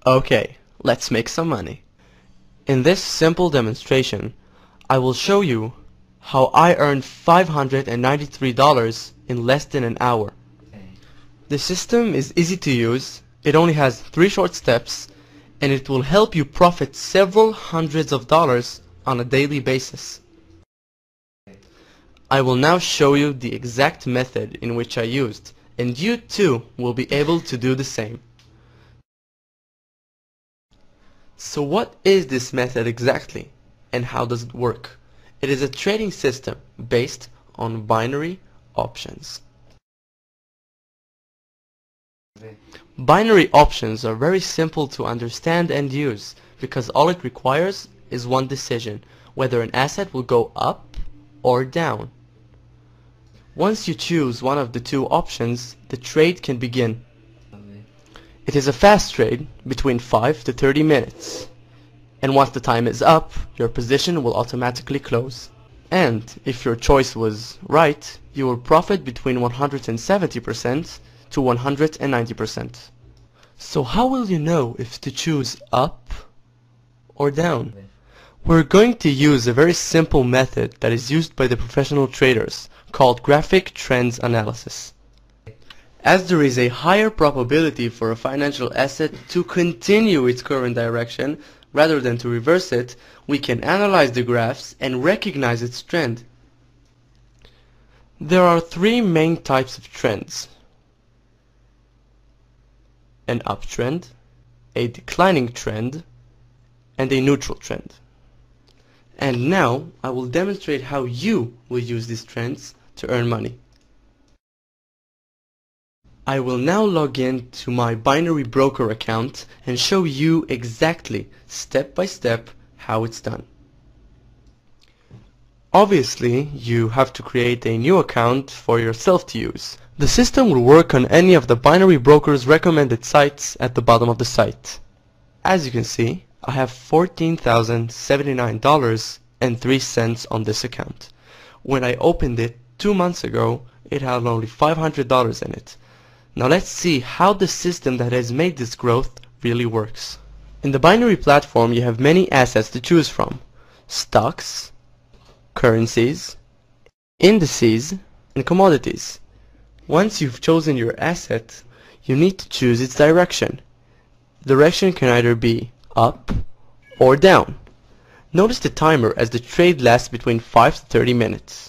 Okay, let's make some money. In this simple demonstration, I will show you how I earned $593 in less than an hour. The system is easy to use, it only has 3 short steps, and it will help you profit several hundreds of dollars on a daily basis. I will now show you the exact method in which I used, and you too will be able to do the same. So what is this method exactly, and how does it work? It is a trading system based on binary options. Binary options are very simple to understand and use because all it requires is one decision, whether an asset will go up or down. Once you choose one of the two options, the trade can begin. It is a fast trade between 5 to 30 minutes. And once the time is up, your position will automatically close. And if your choice was right, you will profit between 170% to 190%. So how will you know if to choose up or down? We're going to use a very simple method that is used by the professional traders called graphic trends analysis. As there is a higher probability for a financial asset to continue its current direction rather than to reverse it, we can analyze the graphs and recognize its trend. There are 3 main types of trends: an uptrend, a declining trend, and a neutral trend. And now I will demonstrate how you will use these trends to earn money. I will now log in to my Binary Broker account and show you exactly, step by step, how it's done. Obviously, you have to create a new account for yourself to use. The system will work on any of the Binary Broker's recommended sites at the bottom of the site. As you can see, I have $14,079.03 on this account. When I opened it 2 months ago, it had only $500 in it. Now let's see how the system that has made this growth really works. In the binary platform, you have many assets to choose from: stocks, currencies, indices, and commodities. Once you've chosen your asset, you need to choose its direction. The direction can either be up or down. Notice the timer as the trade lasts between 5 to 30 minutes.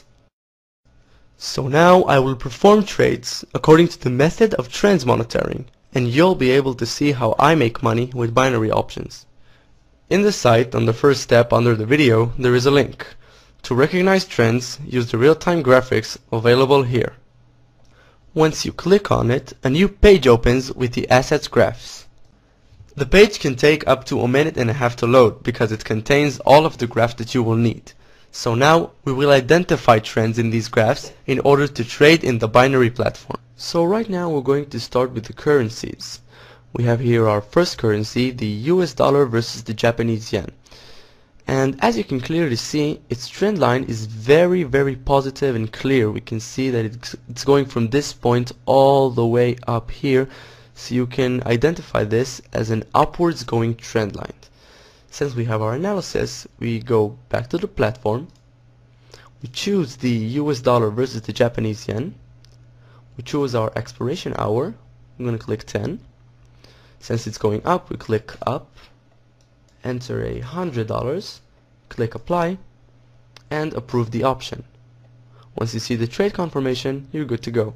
So now I will perform trades according to the method of trends monitoring, and you'll be able to see how I make money with binary options. In the site, on the first step under the video, there is a link. To recognize trends, use the real-time graphics available here. Once you click on it, a new page opens with the assets graphs. The page can take up to 1.5 minutes to load because it contains all of the graphs that you will need. So now we will identify trends in these graphs in order to trade in the binary platform. So right now we're going to start with the currencies. We have here our first currency, the US dollar versus the Japanese yen. And as you can clearly see, its trend line is very positive and clear. We can see that it's going from this point all the way up here, so you can identify this as an upwards going trend line. Since we have our analysis, we go back to the platform, we choose the US dollar versus the Japanese yen, we choose our expiration hour, I'm going to click 10. Since it's going up, we click up, enter $100, click apply, and approve the option. Once you see the trade confirmation, you're good to go.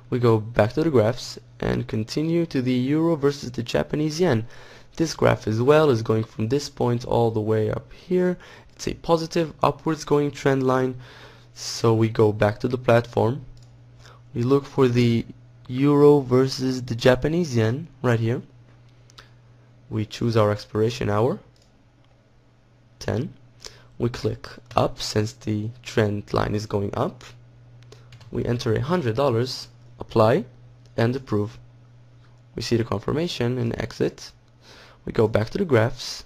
We go back to the graphs and continue to the euro versus the Japanese yen. This graph as well is going from this point all the way up here. It's a positive upwards going trend line. So we go back to the platform. We look for the euro versus the Japanese yen right here. We choose our expiration hour, 10. We click up since the trend line is going up. We enter $100, apply, and approve. We see the confirmation and exit. We go back to the graphs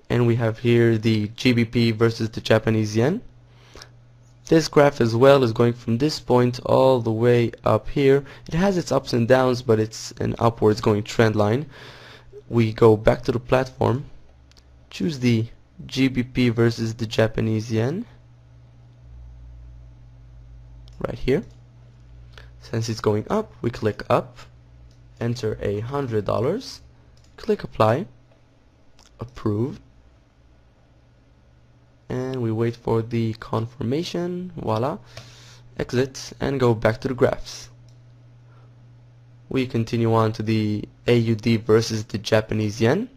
and we have here the GBP versus the Japanese yen. This graph as well is going from this point all the way up here. It has its ups and downs, but it's an upwards going trend line. we go back to the platform, choose the GBP versus the Japanese yen right here. Since it's going up, we click up, enter $100, click apply, approve, and we wait for the confirmation. Voila, exit and go back to the graphs. We continue on to the AUD versus the Japanese yen.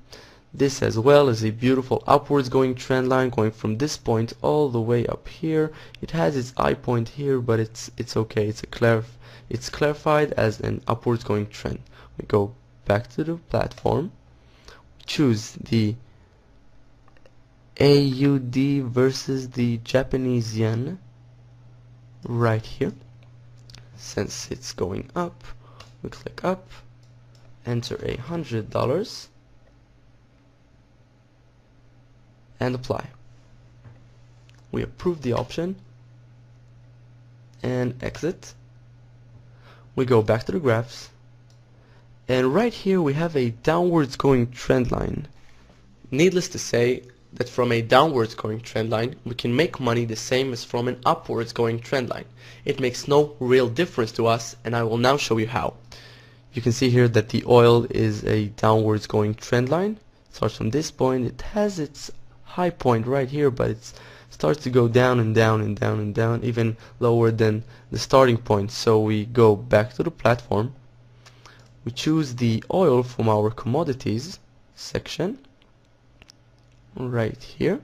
This as well is a beautiful upwards going trend line going from this point all the way up here. It has its eye point here, but it's okay. It's clarified as an upwards going trend. We go back to the platform, choose the AUD versus the Japanese yen right here. Since it's going up, we click up, enter $100 and apply. We approve the option and exit. We go back to the graphs, and right here we have a downwards going trend line. Needless to say that from a downwards going trend line we can make money the same as from an upwards going trend line. It makes no real difference to us, and I will now show you how. You can see here that the oil is a downwards going trend line. It starts from this point. It has its high point right here, but it starts to go down and down and down and down, even lower than the starting point. So we go back to the platform, we choose the oil from our commodities section right here,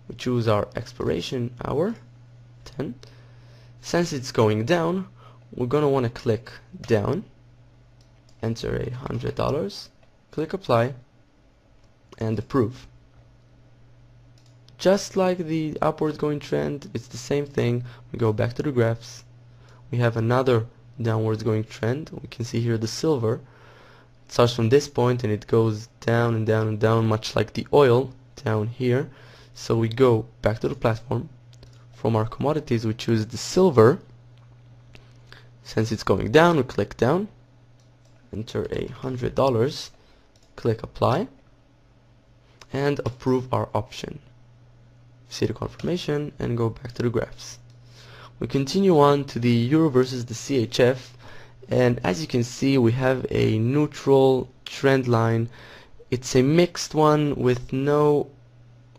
we choose our expiration hour 10. Since it's going down, we're gonna want to click down, enter $100, click apply and approve. Just like the upwards going trend, it's the same thing. We go back to the graphs, we have another downwards going trend. We can see here the silver. It starts from this point and it goes down and down and down, much like the oil down here. So we go back to the platform. From our commodities we choose the silver. Since it's going down, we click down, enter $100, click apply and approve our option. See the confirmation and go back to the graphs. We continue on to the euro versus the CHF, and as you can see we have a neutral trend line. It's a mixed one with no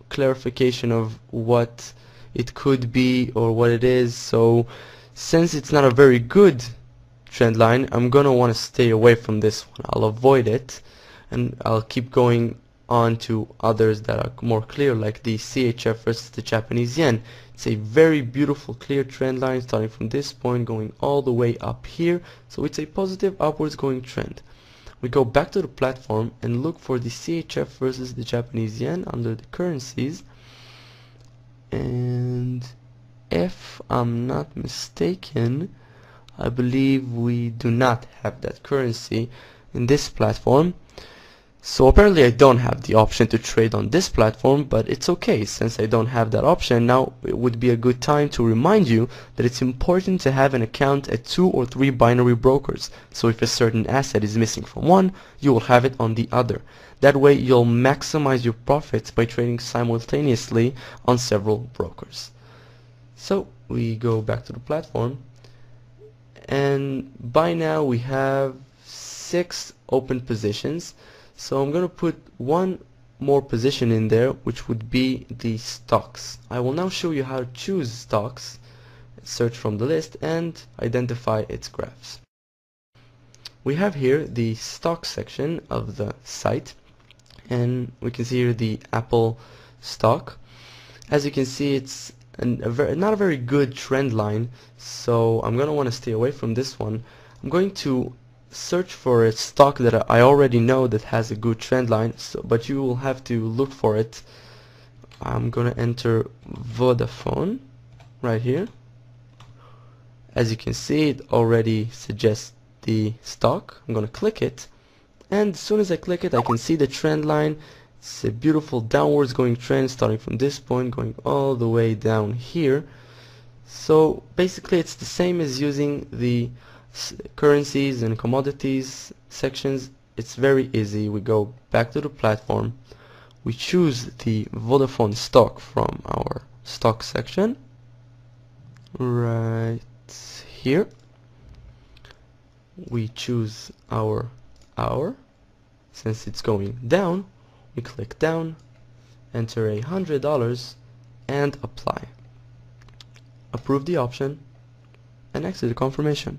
clarification of what it could be or what it is. So since it's not a very good trend line, I'm gonna want to stay away from this one. I'll avoid it and I'll keep going on to others that are more clear, like the CHF versus the Japanese yen. It's a very beautiful clear trend line starting from this point going all the way up here, so it's a positive upwards going trend. We go back to the platform and look for the CHF versus the Japanese yen under the currencies, and if I'm not mistaken, I believe we do not have that currency in this platform. So apparently I don't have the option to trade on this platform, but it's okay. Since I don't have that option, now it would be a good time to remind you that it's important to have an account at 2 or 3 binary brokers. So if a certain asset is missing from one, you will have it on the other. That way you'll maximize your profits by trading simultaneously on several brokers. So we go back to the platform, and by now we have 6 open positions. So I'm going to put one more position in there, which would be the stocks. I will now show you how to choose stocks, search from the list and identify its graphs. We have here the stock section of the site, and we can see here the Apple stock. As you can see, it's not a very good trend line, so I'm going to want to stay away from this one. I'm going to search for a stock that I already know that has a good trend line, but you will have to look for it. I'm gonna enter Vodafone right here. As you can see, it already suggests the stock. I'm gonna click it, and as soon as I click it, I can see the trend line. It's a beautiful downwards going trend starting from this point going all the way down here. So basically it's the same as using the currencies and commodities sections. it's very easy. We go back to the platform, we choose the Vodafone stock from our stock section right here. We choose our hour. Since it's going down, we click down, enter $100 and apply. Approve the option and exit the confirmation.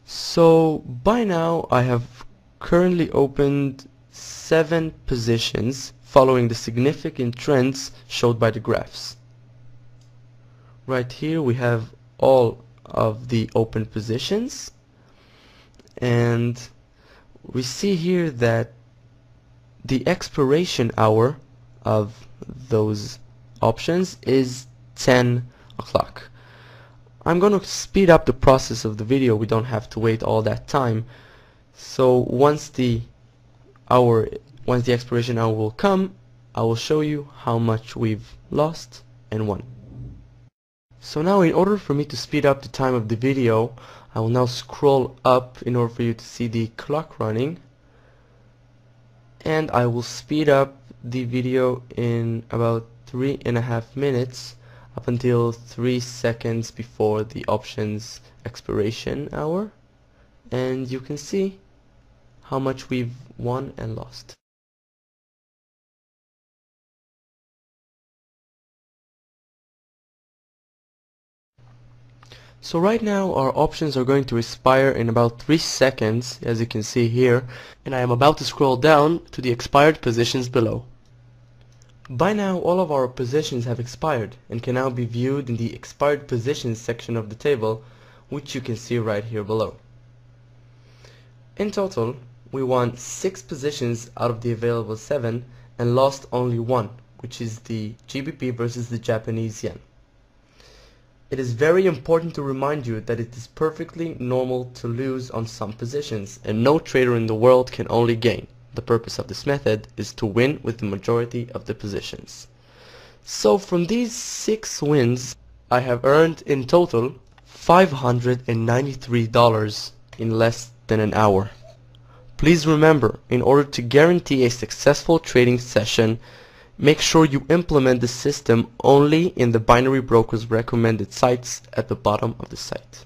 So by now I have currently opened 7 positions following the significant trends showed by the graphs. Right here we have all of the open positions, and we see here that the expiration hour of those options is 10 o'clock. I'm going to speed up the process of the video. We don't have to wait all that time. So once the expiration hour will come, I will show you how much we've lost and won. So now, in order for me to speed up the time of the video, I will now scroll up in order for you to see the clock running, and I will speed up the video in about 3.5 minutes up until 3 seconds before the options expiration hour, and you can see how much we've won and lost. So right now our options are going to expire in about 3 seconds, as you can see here, and I am about to scroll down to the expired positions below. By now all of our positions have expired and can now be viewed in the expired positions section of the table, which you can see right here below. In total, we won 6 positions out of the available 7 and lost only 1, which is the GBP versus the Japanese yen. It is very important to remind you that it is perfectly normal to lose on some positions, and no trader in the world can only gain. The purpose of this method is to win with the majority of the positions. So from these 6 wins, I have earned in total $593 in less than an hour. Please remember, in order to guarantee a successful trading session, make sure you implement the system only in the binary broker's recommended sites at the bottom of the site.